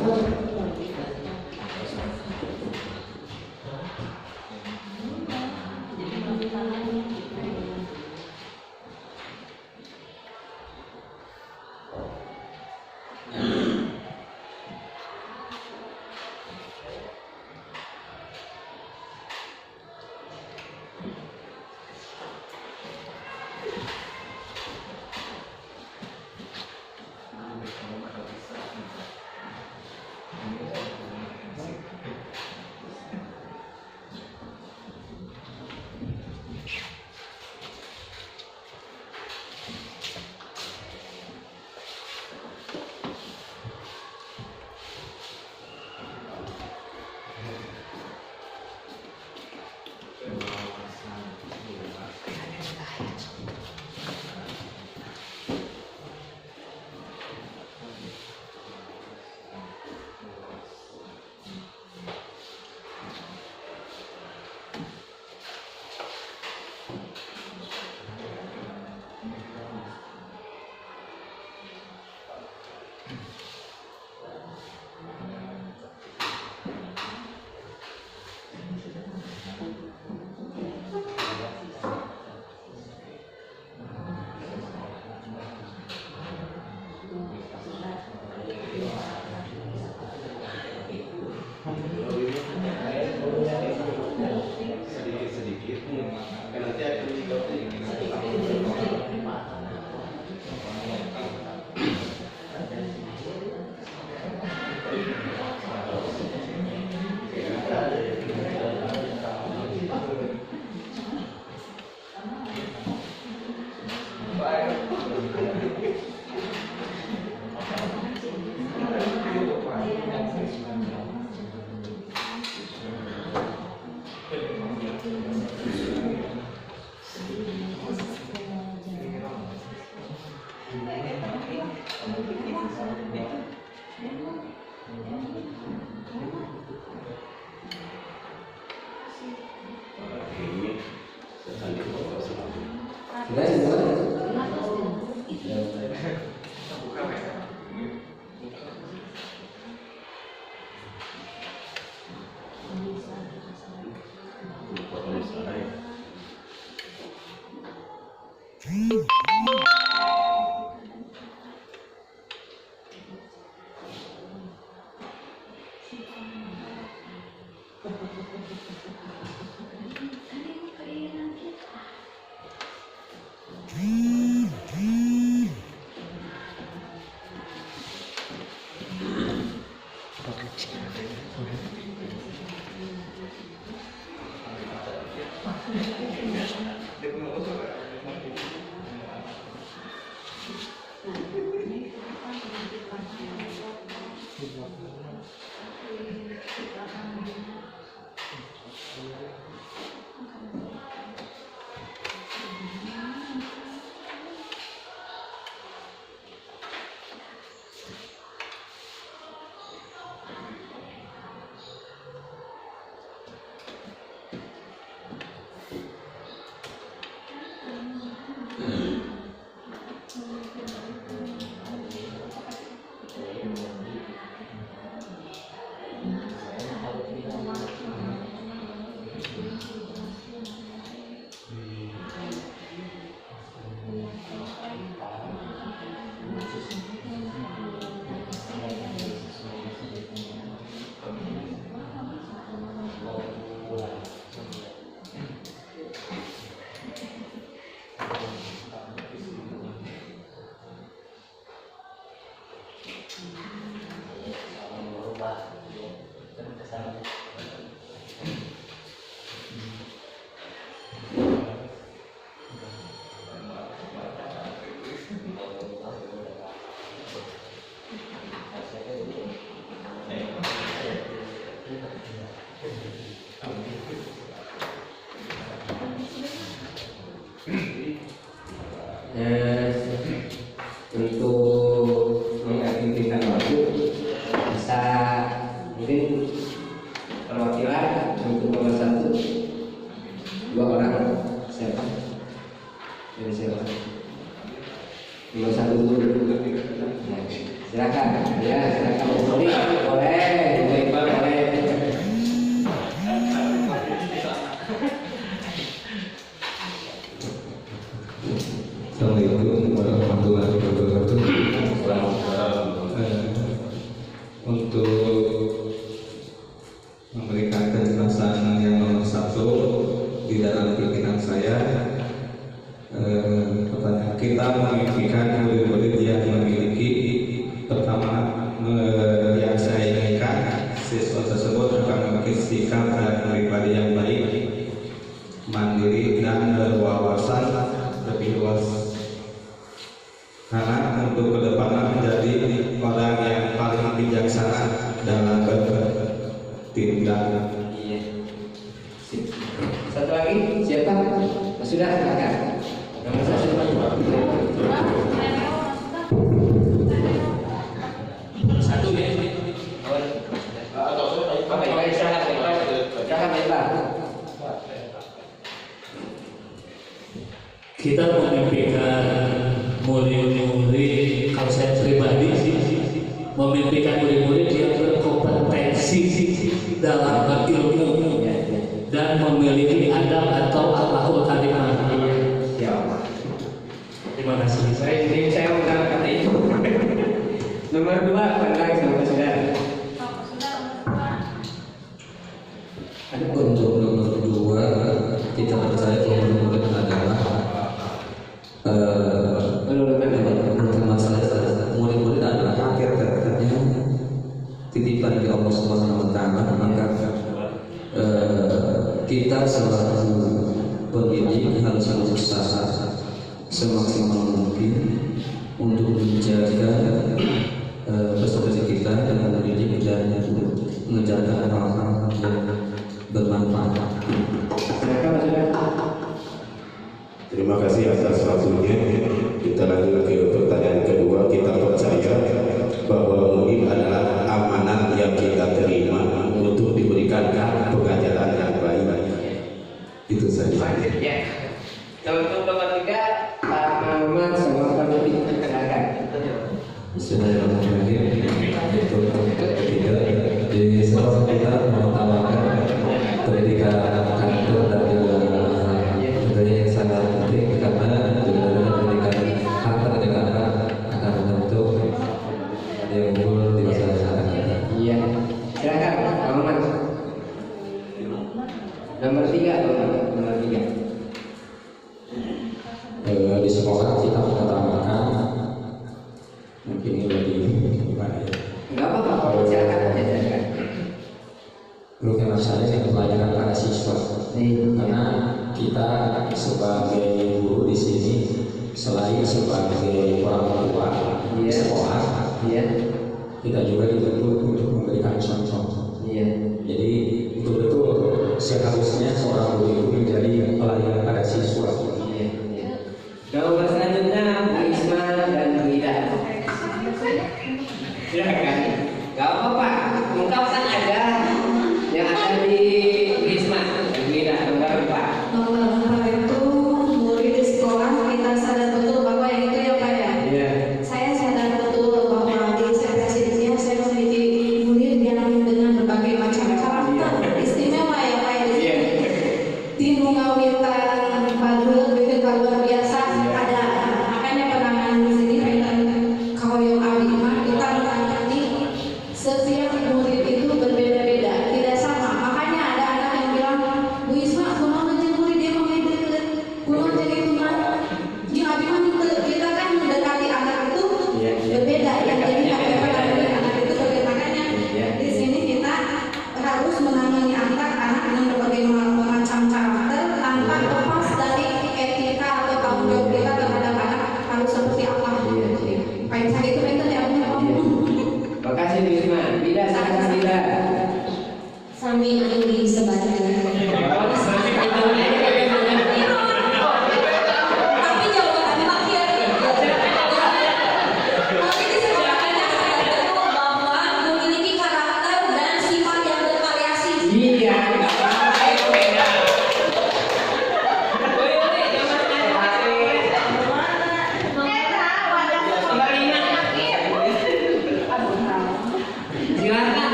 Sedikit-sedikit kan nanti akan digabung. sudah semua. Untuk mengaktifkan waktu bisa mungkin perwakilan untuk nomor 1 2 orang siapa? Dari siapa? Nomor 1 dulu. Nah, silakan. Ya, silakan. Boleh. Boleh. Assalamualaikum warahmatullahi wabarakatuh. Untuk memberikan penjelasan yang nomor 1 di dalam pikiran saya, kita memimpikan murid-murid yang memiliki pertama yang saya inginkan siswa tersebut akan memiliki sikap dan pribadi yang baik, mandiri dan berwawasan lebih luas, karena untuk kedepannya menjadi orang yang paling bijaksana dalam bertindak. Iya. Satu lagi siapa? Sudah silakan. Nomor 1. Satu ya. Baik, silakan Pak. Kita memimpikan murid-murid, kalau saya pribadi sih memimpikan murid-murid yang berkompetensi dalam berilmu dan memiliki adab atau akhlakul karimah. Terima kasih. Saya undang kata itu. Nomor 2 pandang sama saudara. Untuk nomor 2, kita percaya bahwa murid adalah murid-murid adalah hakikatnya titipan dari Allah Subhanahu wa Ta'ala. Maka kita selaku pendidik harus berusaha semaksimal mungkin untuk menjaga prestasi kita dan mendidik dan menjaga hal-hal yang bermanfaat. Terima kasih atas waktunya. Kita lanjut ke pertanyaan kedua. Kita percaya bahwa murid adalah amanat yang kita terima untuk diberikan pengajaran yang baik. Itu saja. Ya. Untuk nomor 3 Pak Muhammad sama Pak Luti. Silakan. Bismillahirrahmanirrahim. Untuk ketiga, di sekolah kita mengutamakan pendidikan karakter dan juga budaya yang sangat penting, karena dengan pendidikan karakter dan anak akan membentuk yang unggul di masa yang akan datang. Iya. Silakan Pak Muhammad. Nomor 3 nomor 3. Di sekolah kita mengutamakan, mungkin ini lebih gimana ya? Enggak apa-apa, silakan aja silakan. Program saya yang pelajaran para siswa, karena kita sebagai guru di sini selain sebagai orang tua di sekolah, kita juga dituntut untuk memberikan contoh. Jadi betul-betul seharusnya seorang guru itu menjadi pelayan pada siswa. Nomor selanjutnya Bu Isma dan Bu Ida. Silakan. Gak apa-apa, ungkapkan aja yang ada di Bu Isma dan Bu Ida. Nomor 4. Nomor 4 itu murid di sekolah, kita sadar betul bahwa yang itu ya Pak ya. Saya sadar betul bahwa di saya saya memiliki murid yang dengan berbagai macam karakter istimewa ya Pak ya. Timu kawitan, padahal begitu luar biasa ada. Maka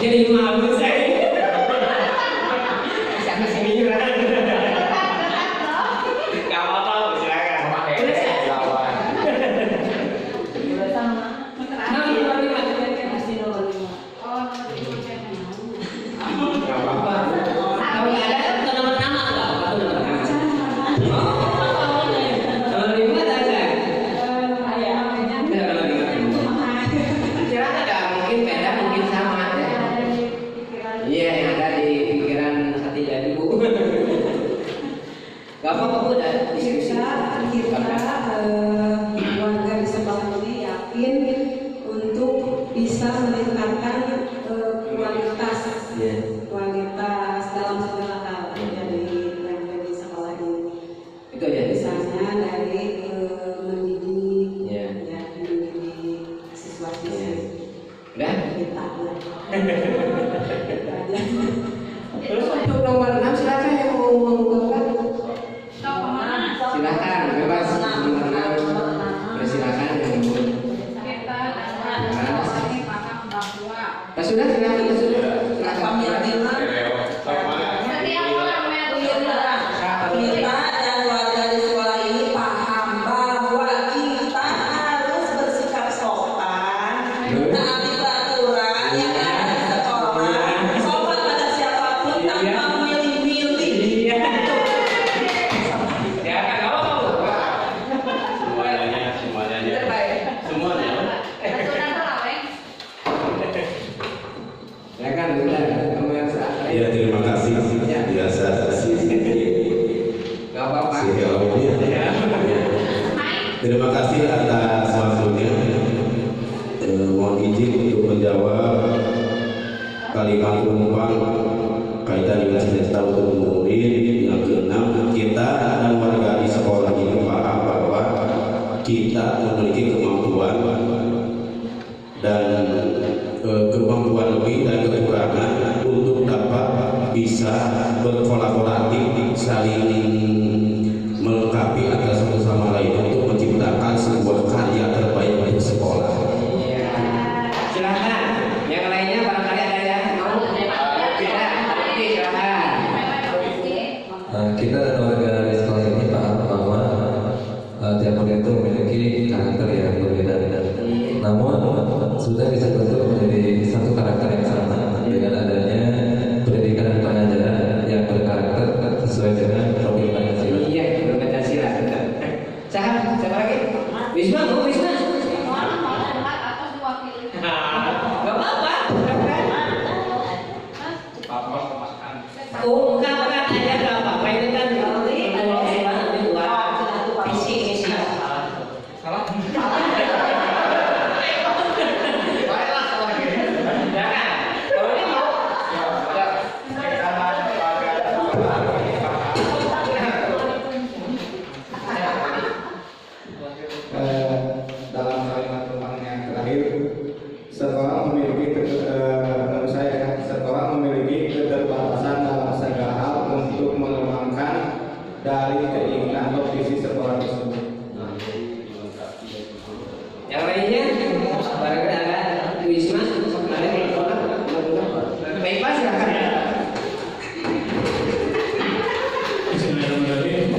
jadi malu saya. Sana sini kan. Gak apa-apa, silakan. lawan. Nomor 5 pasti nomor 5. Oh, nomor 5 saya mau. Gak apa-apa. Kalau nggak ada bukan nomor nama nggak apa-apa tuh nomor nama. Oh, nomor 5 ada nggak? Ada nomor 5. Silakan ada mungkin beda mungkin sama ya. Iya yang ada di pikiran hati jadi bu. Gak apa-apa bu, udah diskusi. kita warga di sekolah ini yakin untuk bisa meningkatkan kualitas Iya. kualitas dalam segala hal dari di sekolah ini. Itu aja. Misalnya dari mendidik, Iya. ya, mendidik siswa-siswi Udah. kita. Terus untuk nomor 6 silakan yang mau mengungkapkan. Tahu kemana? Silakan bebas nomor 6. Persilakan yang mau. Kita dapat ini paham bahwa Sudah silakan sudah. setiap orang Kita dan warga di sekolah ini paham bahwa kita harus bersikap sopan, taati peraturan yang ada di sekolah, sopan pada siapapun tanpa memilih-milih. Iya. Ya kan apa Bu? Semuanya. sudah terawih. Ya kan sudah kamu yang salah. Ya terima kasih. Biasa si Gak apa-apa. Ya. Terima kasih atas waktunya. Mohon izin untuk menjawab kalimat umpan kaitan dengan cita-cita untuk murid yang ke-6. Kita dan warga di sekolah ini paham bahwa kita memiliki kemampuan dan kemampuan lebih dan kekurangan untuk dapat bisa berkolaboratif, saling melengkapi antara satu sama lain untuk menciptakan sebuah karya terbaik untuk sekolah. Iya. Silakan. Yang lainnya barangkali ada yang mau. Beda. Oke, silakan. Kita dan warga di sekolah ini paham bahwa tiap murid itu memiliki karakter yang berbeda. Namun sudah bisa bentuk menjadi satu karakter yang sama dengan adanya pendidikan dan pengajaran yang berkarakter sesuai dengan profil Pancasila. Iya, Pancasila. Siapa lagi? Wisma, mau Wisma? Orang mau dengar atau diwakili? Gak apa-apa. Ungkapkan aja gak apa-apa. Ini kan nanti buat visi. Salah? Jangan. Kalau ini mau. Dalam kalimat tentang yang terakhir, sekolah memiliki menurut saya sekolah memiliki keterbatasan dalam segala hal untuk mengembangkan dari keinginan atau visi sekolah tersebut. Yang lainnya, barangkali ada Wisma, ada yang tolak, baik Pak silakan. Bismillahirrahmanirrahim.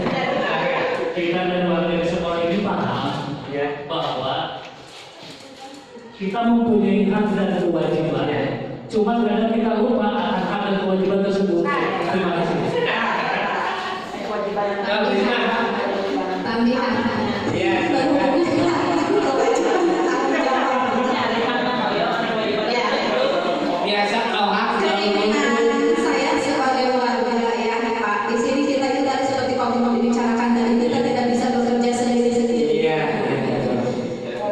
Kita dan warga di sekolah ini paham bahwa kita mempunyai hak dan kewajiban. Cuma kadang kita lupa akan hak dan kewajiban tersebut. Terima kasih. Tambahan. Iya. Biasa kalau hak Keinginan saya sebagai warga ya Pak, di sini kita harus seperti Pak dibicarakan dan kita tidak bisa bekerja sendiri-sendiri. Iya.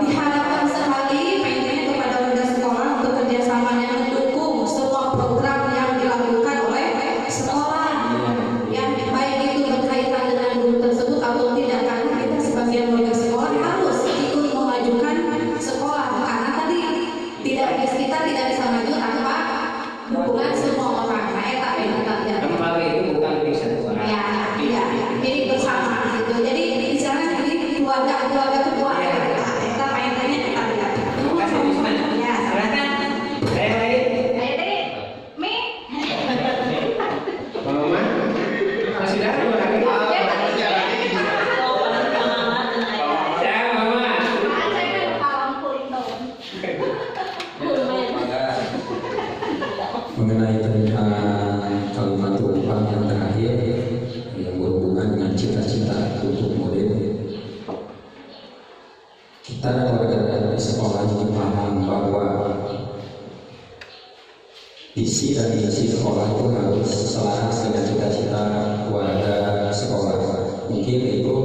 Diharapkan sekali pengennya kepada warga sekolah bekerja sama dan mendukung semua program yang dilakukan oleh sekolah. Ya, baik itu berkaitan dengan guru tersebut atau tidak, karena kita sebagai warga sekolah harus Mengenai tentang kalimat tumpang yang terakhir yang berhubungan dengan cita-cita untuk murid, kita warga di sekolah ini paham bahwa visi dan misi sekolah itu harus selaras dengan cita-cita warga sekolah. Mungkin itu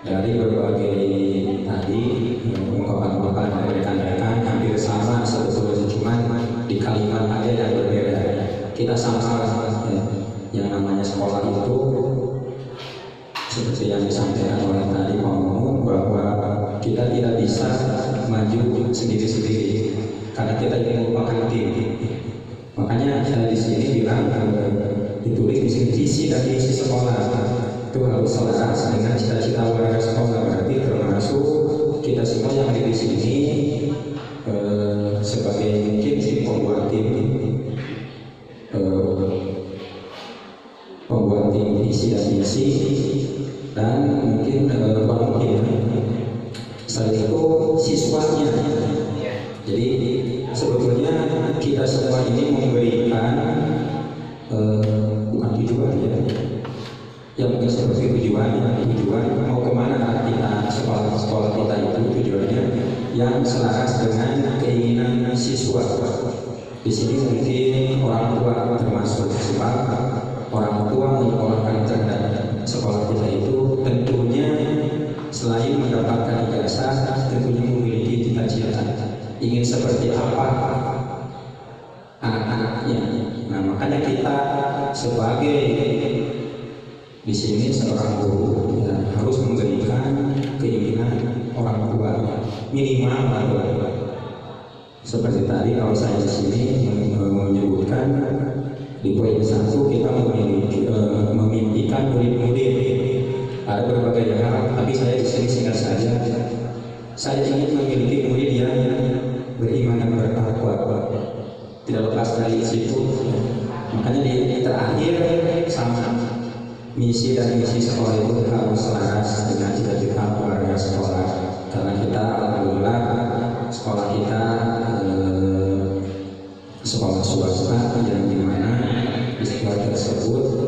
dari berbagai tadi ungkapan-ungkapan dari rekan-rekan hampir sama sebetulnya, cuma di kalimat aja yang berbeda. Kita sama-sama yang namanya sekolah itu seperti yang disampaikan oleh tadi ngomong bahwa kita tidak bisa maju sendiri-sendiri karena kita ingin merupakan tim. Makanya saya di sini bilang ditulis di sini visi dan misi sekolah itu harus selaras dengan cita-cita warga sekolah. Berarti termasuk kita semua yang ada di sini sebagai mungkin si pembuat tim visi dan misi, dan mungkin selain itu siswanya. Jadi sebetulnya kita semua ini memberikan bukan tujuan ya, yang mungkin seperti tujuan mau kemana kita sekolah kita itu tujuannya yang selaras dengan keinginan siswa. Di sini mungkin orang tua termasuk, sebab orang tua menyekolahkan terhadap sekolah kita itu tentunya selain mendapatkan ijazah tentunya memiliki cita-cita ingin seperti apa anak-anaknya. Nah, makanya kita sebagai di sini seorang guru ya, harus memberikan keinginan orang tua minimal. Seperti tadi kalau saya di sini menyebutkan di poin 1 kita memimpikan murid-murid ada berbagai hal, tapi saya di sini singkat saja. Saya ingin memiliki murid yang beriman dan bertakwa, tidak lepas dari situ. Makanya di terakhir sama misi dan misi sekolah itu harus selaras dengan cita-cita keluarga sekolah. Karena kita alhamdulillah sekolah kita sekolah swasta yang dimana di sekolah tersebut